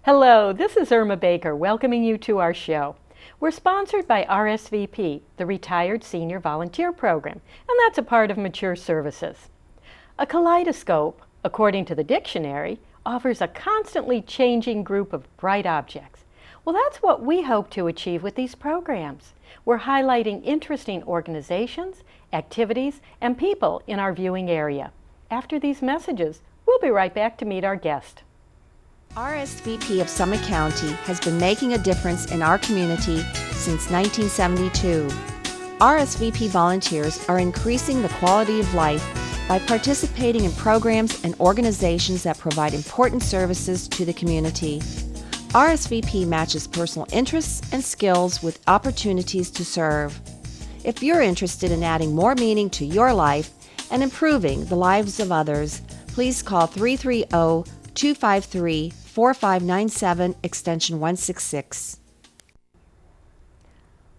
Hello, this is Irma Baker welcoming you to our show. We're sponsored by RSVP, the Retired Senior Volunteer Program, and that's a part of Mature Services. A kaleidoscope, according to the dictionary, offers a constantly changing group of bright objects. Well, that's what we hope to achieve with these programs. We're highlighting interesting organizations, activities, and people in our viewing area. After these messages, we'll be right back to meet our guest. RSVP of Summit County has been making a difference in our community since 1972. RSVP volunteers are increasing the quality of life by participating in programs and organizations that provide important services to the community. RSVP matches personal interests and skills with opportunities to serve. If you're interested in adding more meaning to your life and improving the lives of others, please call 330-253-4597 extension 166.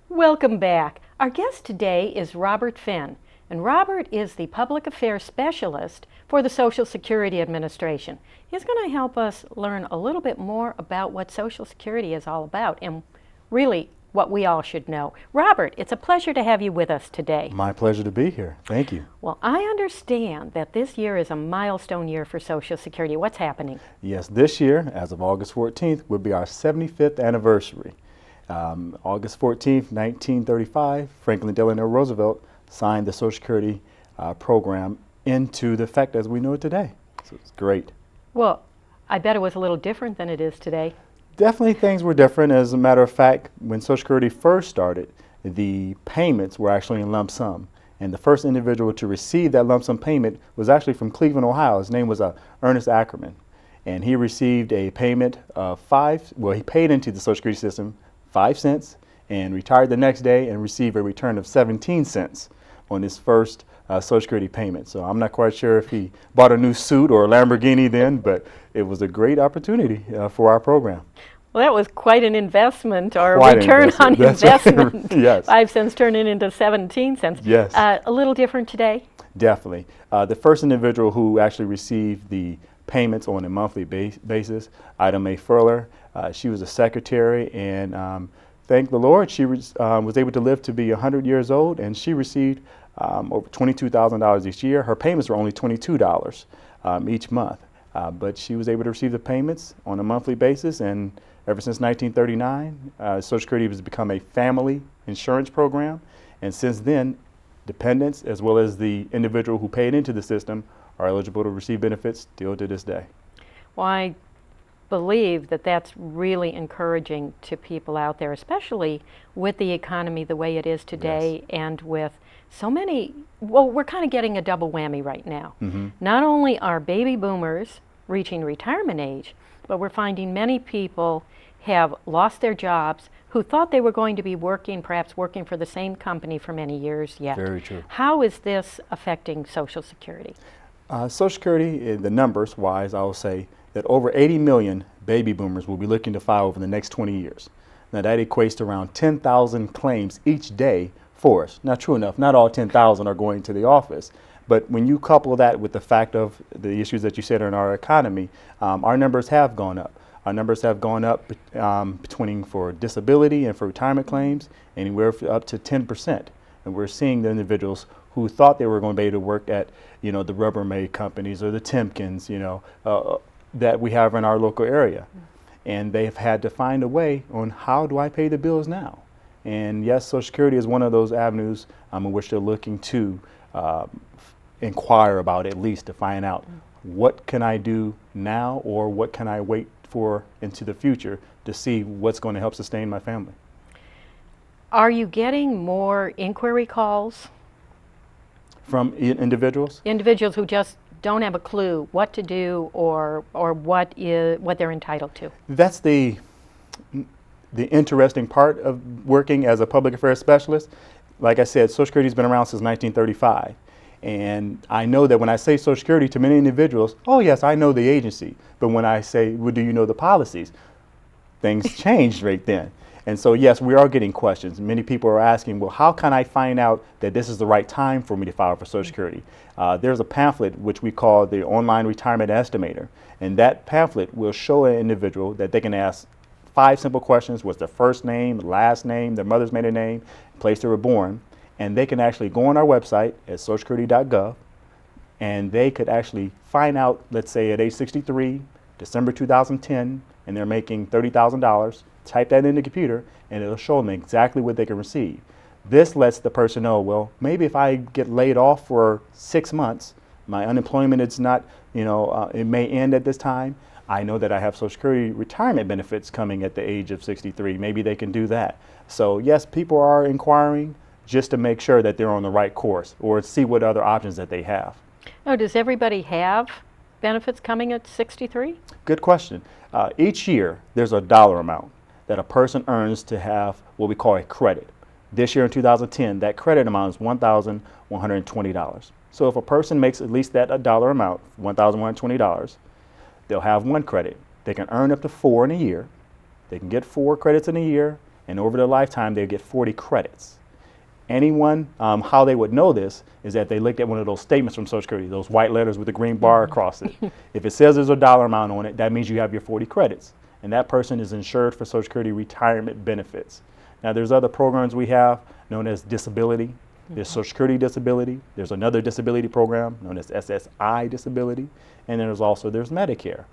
Welcome back. Our guest today is Robert Finn, and Robert is the Public Affairs Specialist for the Social Security Administration. He's going to help us learn a little bit more about what Social Security is all about and really what we all should know. Robert, it's a pleasure to have you with us today. My pleasure to be here. Thank you. Well, I understand that this year is a milestone year for Social Security. What's happening? Yes, this year, as of August 14th, will be our 75th anniversary. August 14th, 1935, Franklin Delano Roosevelt signed the Social Security program into the effect as we know it today. So it's great. Well, I bet it was a little different than it is today. Definitely things were different. As a matter of fact, when Social Security first started, the payments were actually in lump sum. And the first individual to receive that lump sum payment was actually from Cleveland, Ohio. His name was Ernest Ackerman. And he received a payment of he paid into the Social Security system 5 cents and retired the next day and received a return of 17 cents on his first Social Security payment. So I'm not quite sure if he bought a new suit or a Lamborghini then, but it was a great opportunity for our program. Well, that was quite an investment, or Quite return on That's investment. right. Yes. 5 cents turning into 17 cents. Yes. A little different today? Definitely. The first individual who actually received the payments on a monthly basis, Ida Mae Furler, she was a secretary, and thank the Lord, she was able to live to be 100 years old, and she received over $22,000 each year. Her payments were only $22 each month, but she was able to receive the payments on a monthly basis, and ever since 1939, Social Security has become a family insurance program, and since then, dependents as well as the individual who paid into the system are eligible to receive benefits still to this day. Well, I believe that that's really encouraging to people out there, especially with the economy the way it is today. Yes. And with so many, well, we're kind of getting a double whammy right now. Mm-hmm. Not only are baby boomers reaching retirement age, but we're finding many people have lost their jobs who thought they were going to be perhaps working for the same company for many years yet. Very true. How is this affecting Social Security? Social Security, the numbers wise, I will say that over 80 million baby boomers will be looking to file over the next 20 years. Now that equates to around 10,000 claims each day for us. Now true enough, not all 10,000 are going to the office, but when you couple that with the fact of the issues that you said in our economy, our numbers have gone up. Our numbers have gone up between for disability and for retirement claims, anywhere up to 10%. And we're seeing the individuals who thought they were going to be able to work at, the Rubbermaid companies or the Timkins, that we have in our local area. And they've had to find a way on how do I pay the bills now? And yes, Social Security is one of those avenues in which they're looking to inquire about, at least to find out what can I do now or what can I wait for into the future to see what's going to help sustain my family. Are you getting more inquiry calls? From individuals? Individuals who just don't have a clue what to do or what they're entitled to. That's the interesting part of working as a public affairs specialist. Like I said, Social Security has been around since 1935. And I know that when I say Social Security to many individuals, oh yes, I know the agency. But when I say, well, do you know the policies? Things changed right then. And so, yes, we are getting questions. Many people are asking, well, how can I find out that this is the right time for me to file for Social Security? There's a pamphlet which we call the Online Retirement Estimator. And that pamphlet will show an individual that they can ask 5 simple questions. What's their first name, last name, their mother's maiden name, place they were born. And they can actually go on our website at socialsecurity.gov, and they could actually find out, let's say at age 63, December 2010, and they're making $30,000, type that in the computer, and it'll show them exactly what they can receive. This lets the person know, well, maybe if I get laid off for 6 months, my unemployment is not, it may end at this time. I know that I have Social Security retirement benefits coming at the age of 63. Maybe they can do that. So yes, people are inquiring just to make sure that they're on the right course or see what other options that they have. Oh, does everybody have benefits coming at 63? Good question. Each year, there's a dollar amount that a person earns to have what we call a credit. This year in 2010, that credit amount is $1,120. So if a person makes at least that dollar amount, $1,120, they'll have 1 credit. They can earn up to 4 in a year. They can get 4 credits in a year, and over their lifetime, they'll get 40 credits. Anyone, how they would know this is that they looked at one of those statements from Social Security, those white letters with the green bar across it. If it says there's a dollar amount on it, that means you have your 40 credits. And that person is insured for Social Security retirement benefits. Now there's other programs we have known as disability. There's Social Security disability. There's another disability program known as SSI disability. And then there's Medicare.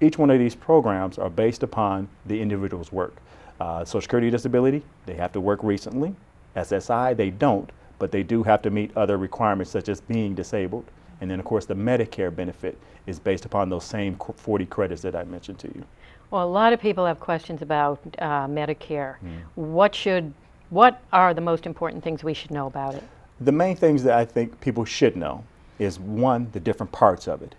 Each one of these programs are based upon the individual's work. Social Security disability, they have to work recently. SSI, they don't, but they do have to meet other requirements such as being disabled. And then of course the Medicare benefit is based upon those same 40 credits that I mentioned to you. Well, a lot of people have questions about Medicare. What are the most important things we should know about it? The main things that I think people should know is, 1, the different parts of it.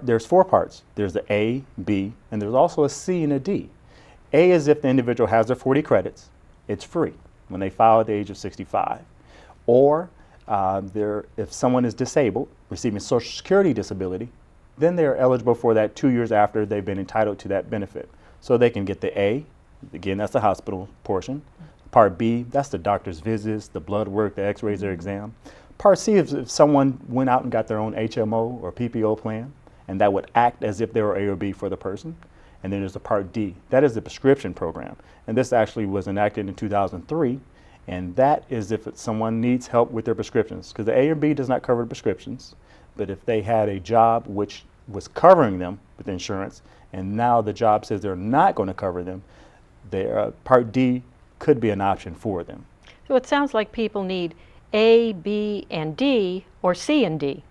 There's 4 parts. There's the A, B, and there's also a C and a D. A is if the individual has their 40 credits. It's free when they file at the age of 65. Or if someone is disabled, receiving Social Security disability, then they're eligible for that 2 years after they've been entitled to that benefit. So they can get the A, again, that's the hospital portion. Part B, that's the doctor's visits, the blood work, the x-rays, their exam. Part C is if someone went out and got their own HMO or PPO plan, and that would act as if they were A or B for the person. And then there's the Part D. That is the prescription program. And this actually was enacted in 2003. And that is if someone needs help with their prescriptions. Because the A or B does not cover the prescriptions. But if they had a job which was covering them with insurance, and now the job says they're not going to cover them, their Part D could be an option for them. So it sounds like people need A, B, and D, or C and D.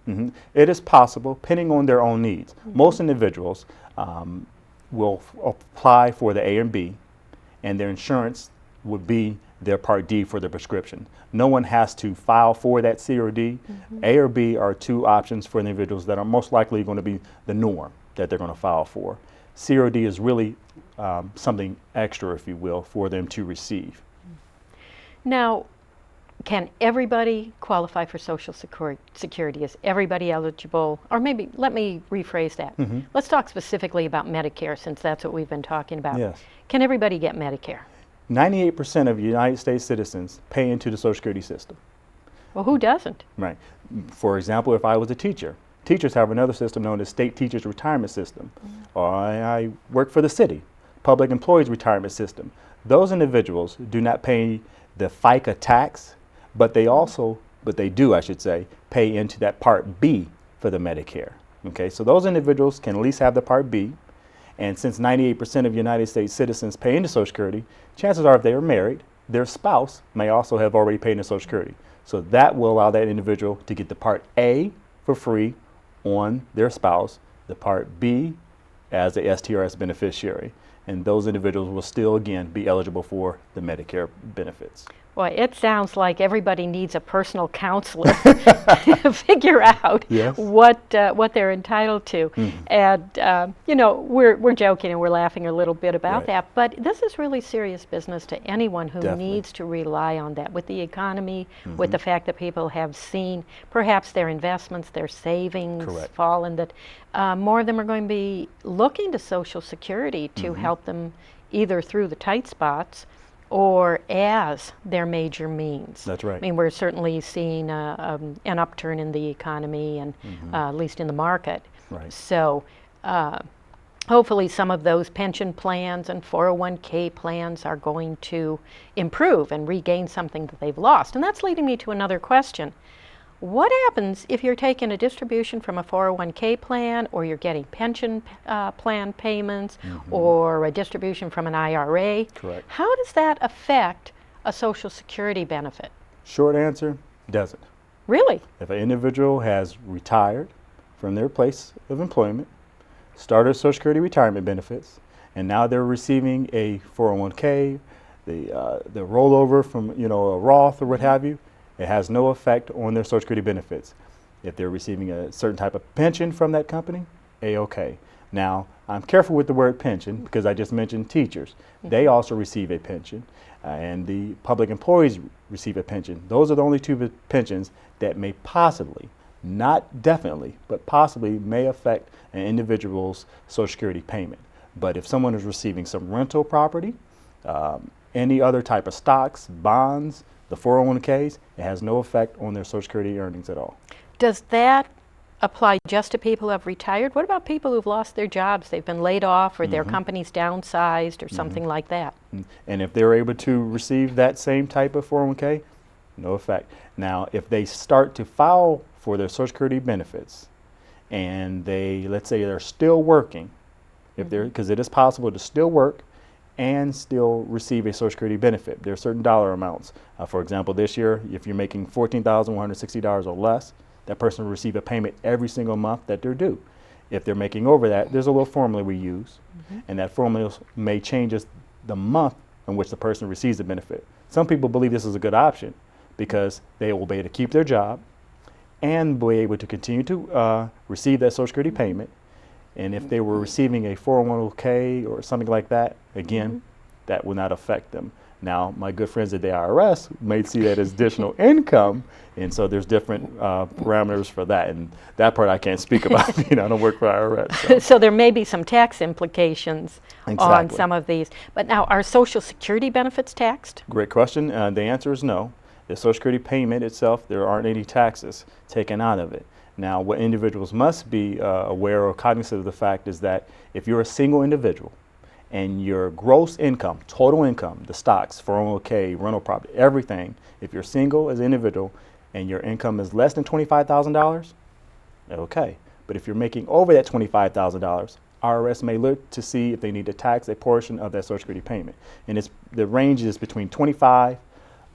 It is possible, depending on their own needs. Most individuals will apply for the A and B, and their insurance would be their Part D for the prescription. No one has to file for that C or D. A or B are 2 options for individuals that are most likely going to be the norm that they're going to file for. C or D is really something extra, if you will, for them to receive. Now, can everybody qualify for Social Security? Is everybody eligible? Or maybe, let me rephrase that. Let's talk specifically about Medicare, since that's what we've been talking about. Yes. Can everybody get Medicare? 98% of United States citizens pay into the Social Security system. Well, who doesn't? Right. For example, if I was a teacher, teachers have another system known as State Teachers Retirement System. Or I work for the city, Public Employees Retirement System. Those individuals do not pay the FICA tax, but they do, pay into that Part B for the Medicare. Okay, so those individuals can at least have the Part B. And since 98% of United States citizens pay into Social Security, chances are if they are married, their spouse may also have already paid into Social Security. So that will allow that individual to get the Part A for free on their spouse, the Part B as a STRS beneficiary. And those individuals will still, again, be eligible for the Medicare benefits. Boy, it sounds like everybody needs a personal counselor to figure out what they're entitled to. And, we're joking and we're laughing a little bit about that, but this is really serious business to anyone who needs to rely on that. With the economy, with the fact that people have seen perhaps their investments, their savings fallen, that more of them are going to be looking to Social Security to help them either through the tight spots or as their major means. That's right. I mean, we're certainly seeing an upturn in the economy and at least in the market. Right. So hopefully some of those pension plans and 401k plans are going to improve and regain something that they've lost. And that's leading me to another question. What happens if you're taking a distribution from a 401k plan, or you're getting pension plan payments, or a distribution from an IRA? Correct. How does that affect a Social Security benefit? Short answer, doesn't. Really? If an individual has retired from their place of employment, started Social Security retirement benefits, and now they're receiving a 401k, the rollover from a Roth or what have you, it has no effect on their Social Security benefits. If they're receiving a certain type of pension from that company, A-OK. Now, I'm careful with the word pension because I just mentioned teachers. They also receive a pension, and the public employees receive a pension. Those are the only two pensions that may possibly, not definitely, but possibly may affect an individual's Social Security payment. But if someone is receiving some rental property, any other type of stocks, bonds, the 401ks, it has no effect on their Social Security earnings at all. Does that apply just to people who have retired? What about people who've lost their jobs? They've been laid off, or their company's downsized, or something like that. And if they're able to receive that same type of 401k, no effect. Now, if they start to file for their Social Security benefits, and let's say they're still working, because it is possible to still work and still receive a Social Security benefit. There are certain dollar amounts. For example, this year, if you're making $14,160 or less, that person will receive a payment every single month that they're due. If they're making over that, there's a little formula we use, and that formula may change the month in which the person receives the benefit. Some people believe this is a good option because they will be able to keep their job and be able to continue to receive that Social Security payment. And if they were receiving a 401k or something like that, again, that will not affect them. Now, my good friends at the IRS may see that as additional income, and so there's different parameters for that. And that part I can't speak about. I don't work for IRS. So there may be some tax implications on some of these. But now, are Social Security benefits taxed? Great question. The answer is no. The Social Security payment itself, there aren't any taxes taken out of it. Now, what individuals must be aware or cognizant of the fact is that if you're a single individual and your gross income, total income, the stocks, 401k, rental property, everything, if you're single as an individual and your income is less than $25,000, okay. But if you're making over that $25,000, IRS may look to see if they need to tax a portion of that Social Security payment. And the range is between $25,000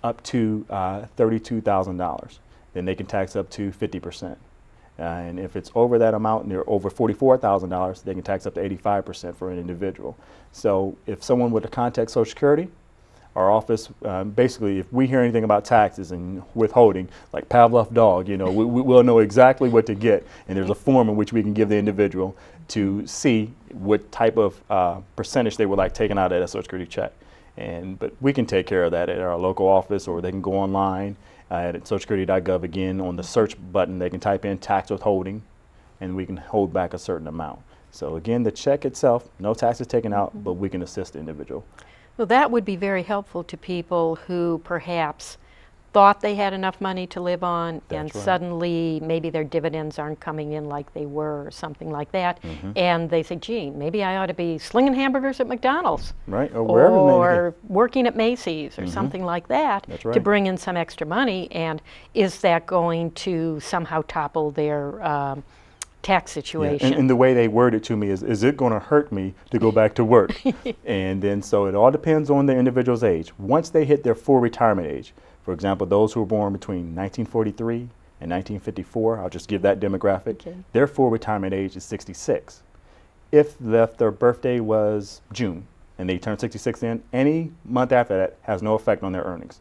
up to $32,000. Then they can tax up to 50%. And if it's over that amount and they're over $44,000, they can tax up to 85% for an individual. So if someone were to contact Social Security, our office, basically, if we hear anything about taxes and withholding, like Pavlov dog, we'll know exactly what to get. And there's a form in which we can give the individual to see what type of percentage they would like taken out of that Social Security check. But we can take care of that at our local office, or they can go online at socialsecurity.gov. Again, on the search button, they can type in tax withholding, and we can hold back a certain amount. So again, the check itself, no taxes taken out, but we can assist the individual. Well, that would be very helpful to people who perhaps thought they had enough money to live on, and suddenly maybe their dividends aren't coming in like they were, or something like that, and they say, gee, maybe I ought to be slinging hamburgers at McDonald's, right, or wherever, or working at Macy's, or something like that, to bring in some extra money. And is that going to somehow topple their tax situation? Yeah. And the way they word it to me is it going to hurt me to go back to work? And then so it all depends on the individual's age. Once they hit their full retirement age, for example, those who were born between 1943 and 1954, I'll just give that demographic, their full retirement age is 66. If their birthday was June and they turn 66 in, any month after that has no effect on their earnings.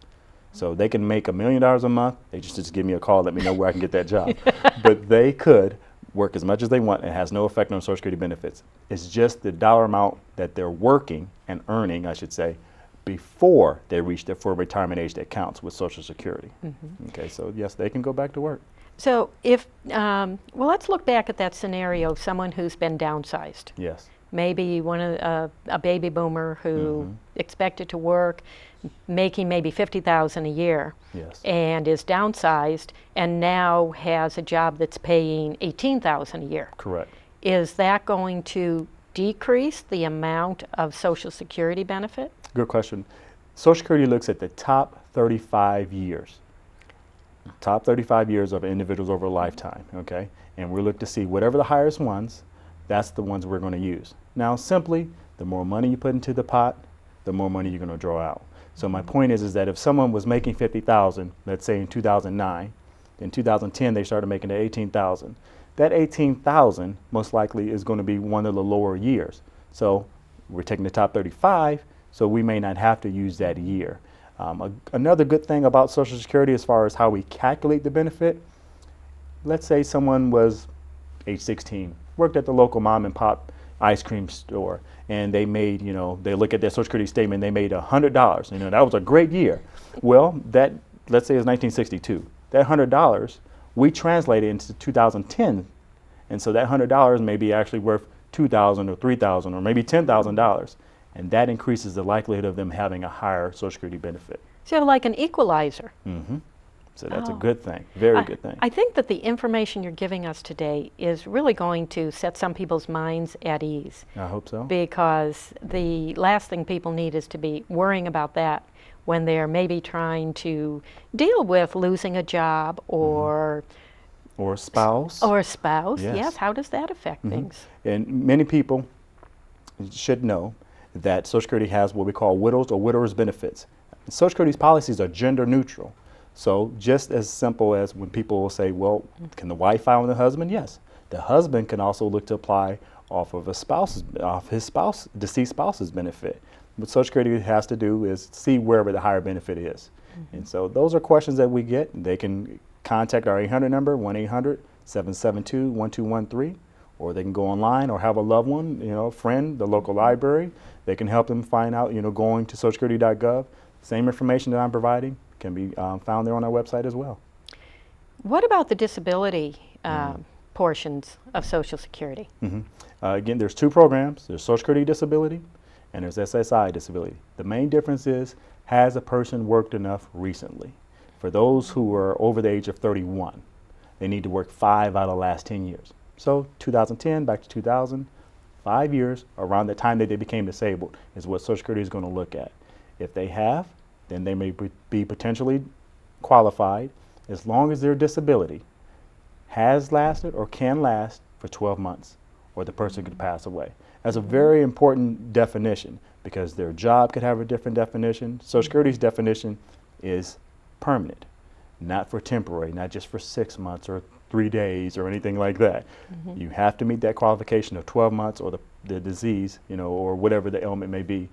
So they can make $1 million a month. They just give me a call, let me know where I can get that job. But they could work as much as they want. It has no effect on Social Security benefits. It's just the dollar amount that they're working and earning, I should say, before they reach their full retirement age that counts with Social Security. Okay, so yes, they can go back to work. So if, well, let's look back at that scenario of someone who's been downsized. Yes. maybe a baby boomer who expected to work, making maybe $50,000 a year, Yes. and is downsized, and now has a job that's paying $18,000 a year. Correct. Is that going to decrease the amount of Social Security benefit? Good question. Social Security looks at the top 35 years. Top 35 years of individuals over a lifetime, okay? And we look to see whatever the highest ones, that's the ones we're going to use. Now, simply, the more money you put into the pot, the more money you're going to draw out. So my point is that if someone was making $50,000, let's say in 2009, in 2010 they started making the $18,000. That $18,000 most likely is going to be one of the lower years. So we're taking the top 35, so we may not have to use that year. Another good thing about Social Security as far as how we calculate the benefit, let's say someone was age 16, worked at the local mom and pop ice cream store, and they made, they look at their Social Security statement, they made $100. That was a great year. Well, that, let's say it's 1962. That $100, we translate it into 2010. And so that $100 may be actually worth $2,000 or $3,000 or maybe $10,000. And that increases the likelihood of them having a higher Social Security benefit. So like an equalizer. So that's a good thing, very good thing. I think that the information you're giving us today is really going to set some people's minds at ease. I hope so. Because the last thing people need is to be worrying about that when they're maybe trying to deal with losing a job or Or a spouse. Or a spouse, Yes. yes. How does that affect things? And many people should know that Social Security has what we call widows or widowers benefits. Social Security's policies are gender neutral. So just as simple as when people will say, well, can the wife file on the husband? Yes. The husband can also look to apply off of his deceased spouse's benefit. What Social Security has to do is see wherever the higher benefit is. And so those are questions that we get. They can contact our 800 number, 1-800-772-1213, or they can go online or have a loved one, a friend, the local library. They can help them find out, going to socialsecurity.gov. Same information that I'm providing can be found there on our website as well. What about the disability portions of Social Security? Again, there's two programs. There's Social Security Disability and there's SSI Disability. The main difference is, has a person worked enough recently? For those who are over the age of 31, they need to work 5 out of the last 10 years. So 2010 back to 2000, 5 years around the time that they became disabled is what Social Security is going to look at. If they have, then they may be potentially qualified as long as their disability has lasted or can last for 12 months or the person could pass away. That's a very important definition because their job could have a different definition. Social Security's definition is permanent, not for temporary, not just for 6 months or 3 days or anything like that. You have to meet that qualification of 12 months or the disease, or whatever the ailment may be,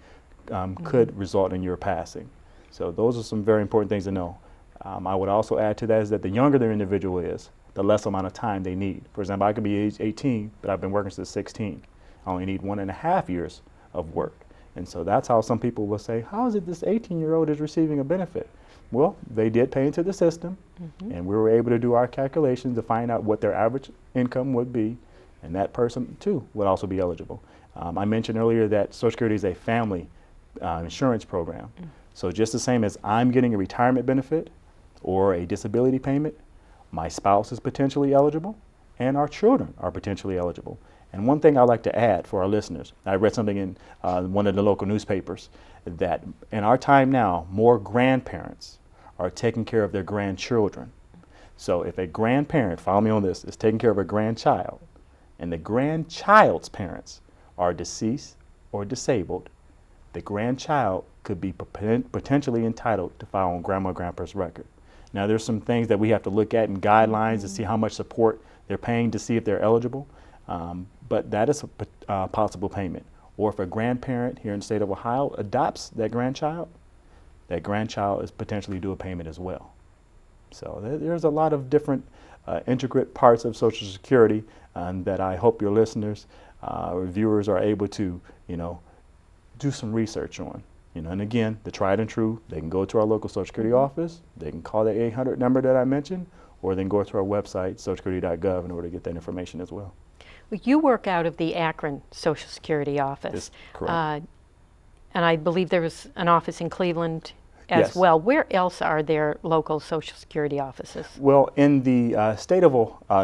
could result in your passing. So those are some very important things to know. I would also add to that is that the younger the individual is, the less amount of time they need. For example, I could be age 18, but I've been working since 16. I only need 1.5 years of work. And so that's how some people will say, how is it this 18-year-old is receiving a benefit? Well, they did pay into the system, and we were able to do our calculations to find out what their average income would be, and that person, too, would also be eligible. I mentioned earlier that Social Security is a family insurance program. So just the same as I'm getting a retirement benefit or a disability payment, my spouse is potentially eligible, and our children are potentially eligible. And one thing I'd like to add for our listeners, I read something in one of the local newspapers that in our time now, more grandparents are taking care of their grandchildren. So if a grandparent, follow me on this, is taking care of a grandchild, and the grandchild's parents are deceased or disabled, the grandchild could be potentially entitled to file on grandma or grandpa's record. Now there's some things that we have to look at in guidelines to see how much support they're paying to see if they're eligible. But that is a possible payment. Or if a grandparent here in the state of Ohio adopts that grandchild is potentially due a payment as well. So there's a lot of different intricate parts of Social Security that I hope your listeners or viewers are able to, do some research on. And again, the tried and true, they can go to our local Social Security office, they can call the 800 number that I mentioned, or they can go to our website, socialsecurity.gov, in order to get that information as well. You work out of the Akron Social Security office. That's correct. And I believe there's an office in Cleveland as Yes. well. Where else are there local Social Security offices? Well, in the state of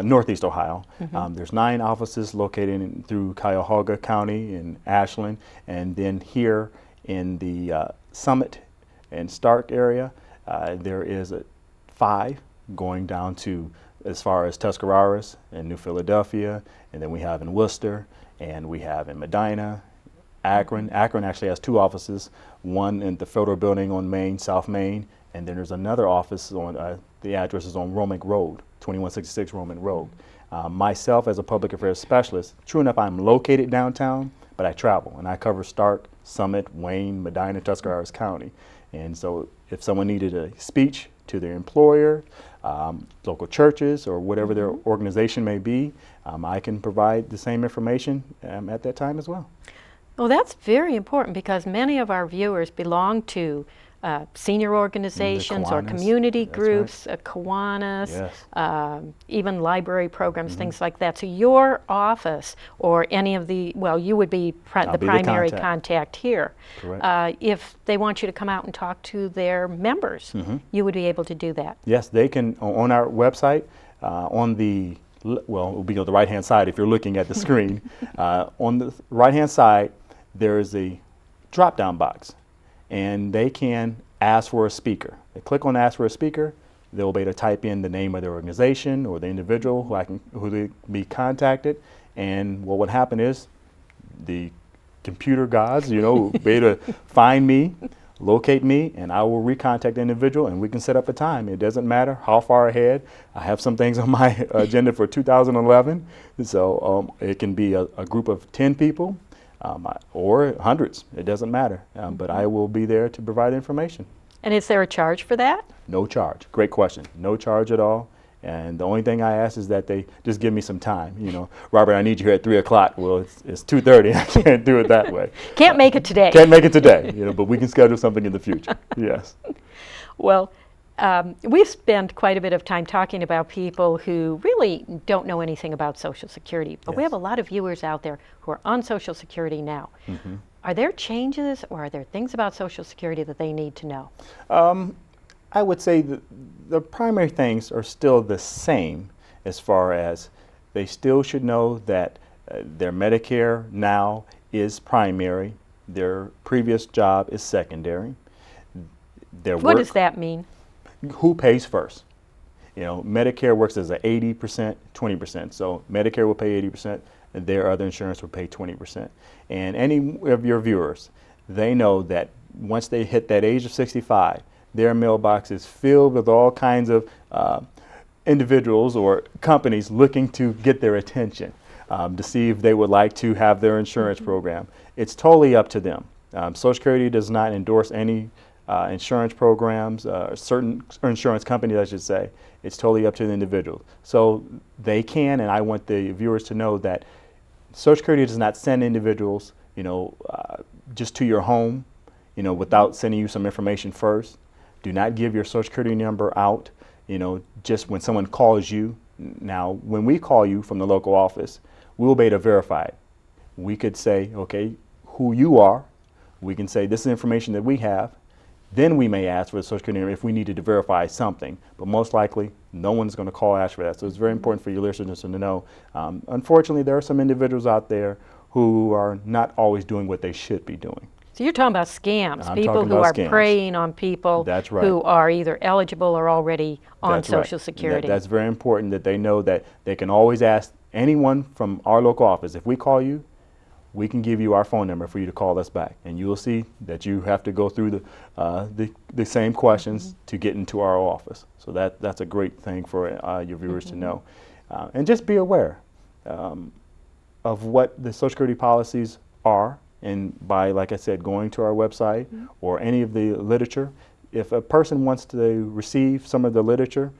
Northeast Ohio, there's 9 offices located through Cuyahoga County in Ashland, and then here in the Summit and Stark area, there is 5 going down to as far as Tuscarawas and New Philadelphia, and then we have in Worcester, and we have in Medina, Akron. Akron actually has 2 offices, one in the Federal Building on Main, South Main, and then there's another office on, the address is on Romick Road, 2166 Romick Road. Myself as a public affairs specialist, true enough, I'm located downtown, but I travel and I cover Stark, Summit, Wayne, Medina, Tuscarawas County. And so if someone needed a speech to their employer, local churches, or whatever their organization may be, I can provide the same information at that time as well. Well, that's very important because many of our viewers belong to senior organizations or Kiwanis, community that's groups, Kiwanis, Yes. even library programs, things like that. So your office or any of the, well, you would be I'll the be the primary contact. contact here. Correct. If they want you to come out and talk to their members, you would be able to do that. Yes, they can, on our website, on the, well, it will be on the right-hand side if you're looking at the screen. On the right-hand side, there is a drop-down box, and they can ask for a speaker. They click on ask for a speaker, they'll be able to type in the name of their organization or the individual who they be contacted, and what would happen is the computer gods, will be able to find me, locate me, and I will recontact the individual, and we can set up a time. It doesn't matter how far ahead. I have some things on my agenda for 2011, so it can be a group of 10 people. Or hundreds, it doesn't matter, but I will be there to provide information. And is there a charge for that? No charge. Great question. No charge at all. And the only thing I ask is that they just give me some time. Robert, I need you here at 3 o'clock. Well, it's 2:30. I can't do it that way. Can't make it today. Can't make it today, but we can schedule something in the future. Yes. Well, we've spent quite a bit of time talking about people who really don't know anything about Social Security, but we Yes. have a lot of viewers out there who are on Social Security now. Are there changes or are there things about Social Security that they need to know? I would say that the primary things are still the same, as far as they still should know that their Medicare now is primary, their previous job is secondary. What does that mean? Who pays first? Medicare works as a 80%, 20%. So Medicare will pay 80%, and their other insurance will pay 20%. And any of your viewers, they know that once they hit that age of 65, their mailbox is filled with all kinds of individuals or companies looking to get their attention, to see if they would like to have their insurance program. It's totally up to them. Social Security does not endorse any insurance programs, certain insurance companies, I should say. It's totally up to the individual. So they can, and I want the viewers to know that Social Security does not send individuals, just to your home, without sending you some information first. Do not give your Social Security number out, just when someone calls you. Now, when we call you from the local office, we'll be able to verify it. We could say, okay, who you are. We can say this is information that we have. Then we may ask for the Social Security number if we needed to verify something. But most likely, no one's going to call ask for that. So it's very important for your listeners to know. Unfortunately, there are some individuals out there who are not always doing what they should be doing. So you're talking about scams, I'm people talking who about are scams. preying on people That's right. who are either eligible or already on That's right. Social Security. That's very important that they know that they can always ask anyone from our local office. If we call you, we can give you our phone number for you to call us back. And you will see that you have to go through the same questions to get into our office. So that's a great thing for your viewers to know. And just be aware of what the Social Security policies are. And by, like I said, going to our website or any of the literature, if a person wants to receive some of the literature,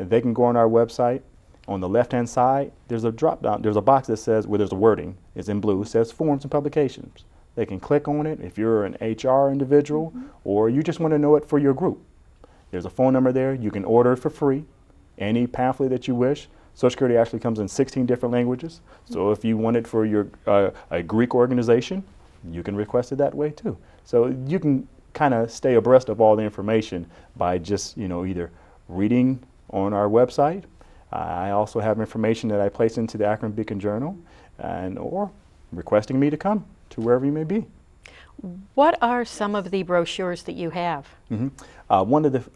they can go on our website. On the left-hand side, there's a drop-down. There's a box that says, there's a wording, it's in blue, it says Forms and Publications. They can click on it if you're an HR individual or you just want to know it for your group. There's a phone number there. You can order it for free, any pamphlet that you wish. Social Security actually comes in 16 different languages. So if you want it for your a Greek organization, you can request it that way too. So you can kind of stay abreast of all the information by just, either reading on our website. I also have information that I place into the Akron Beacon Journal, or requesting me to come to wherever you may be. What are some of the brochures that you have? One of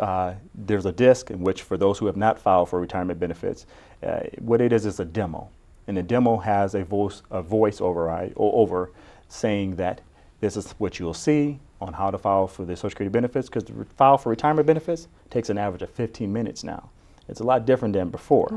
there's a disc in which, for those who have not filed for retirement benefits, what it is a demo, and the demo has a voice over saying that this is what you'll see on how to file for the Social Security benefits, because to file for retirement benefits takes an average of 15 minutes now. It's a lot different than before.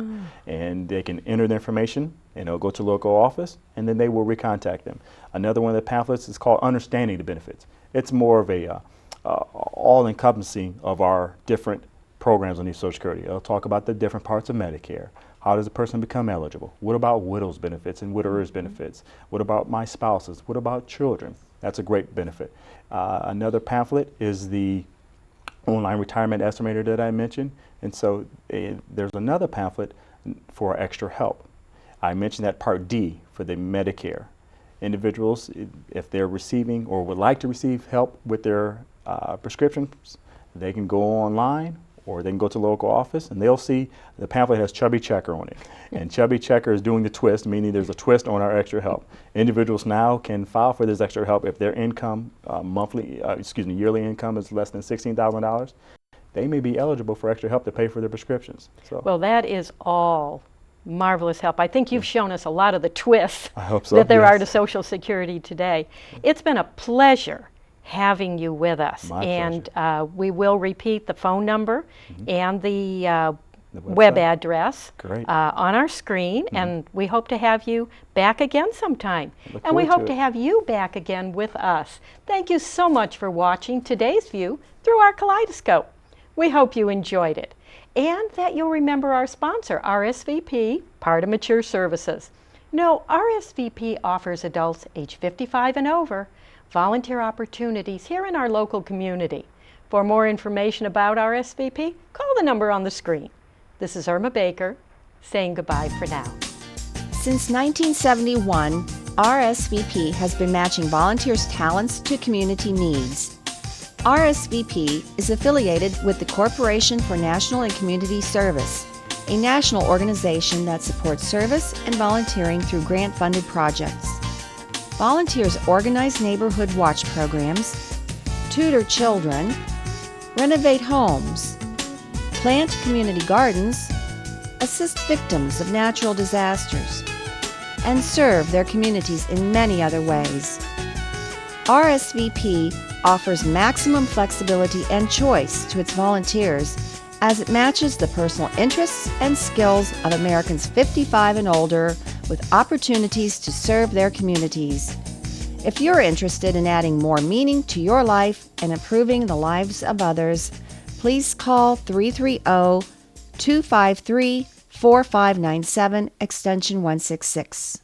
And they can enter the information, and it'll go to local office, and then they will recontact them. Another one of the pamphlets is called Understanding the Benefits. It's more of a all-encompassing of our different programs on the Social Security. It'll talk about the different parts of Medicare. How does a person become eligible? What about widow's benefits and widowers benefits? What about my spouses? What about children? That's a great benefit. Another pamphlet is the online retirement estimator that I mentioned. And so there's another pamphlet for extra help. I mentioned that Part D for the Medicare. Individuals, if they're receiving or would like to receive help with their prescriptions, they can go online or they can go to local office, and they'll see the pamphlet has Chubby Checker on it. And Chubby Checker is doing the twist, meaning there's a twist on our extra help. Individuals now can file for this extra help if their income, yearly income is less than $16,000. They may be eligible for extra help to pay for their prescriptions. So. Well, that is all marvelous help. I think you've shown us a lot of the twists I hope so, that there yes. are to Social Security today. It's been a pleasure having you with us. My and pleasure. We will repeat the phone number and the website. web address Great. on our screen, and we hope to have you back again sometime. Look And we forward hope to to it. have you back again with us. Thank you so much for watching today's view through our kaleidoscope. We hope you enjoyed it, and that you'll remember our sponsor, RSVP, part of Mature Services. No, RSVP offers adults age 55 and over volunteer opportunities here in our local community. For more information about RSVP, call the number on the screen. This is Irma Baker saying goodbye for now. Since 1971, RSVP has been matching volunteers' talents to community needs. RSVP is affiliated with the Corporation for National and Community Service, a national organization that supports service and volunteering through grant-funded projects. Volunteers organize neighborhood watch programs, tutor children, renovate homes, plant community gardens, assist victims of natural disasters, and serve their communities in many other ways. RSVP offers maximum flexibility and choice to its volunteers as it matches the personal interests and skills of Americans 55 and older with opportunities to serve their communities. If you're interested in adding more meaning to your life and improving the lives of others, please call 330-253-4597, extension 166.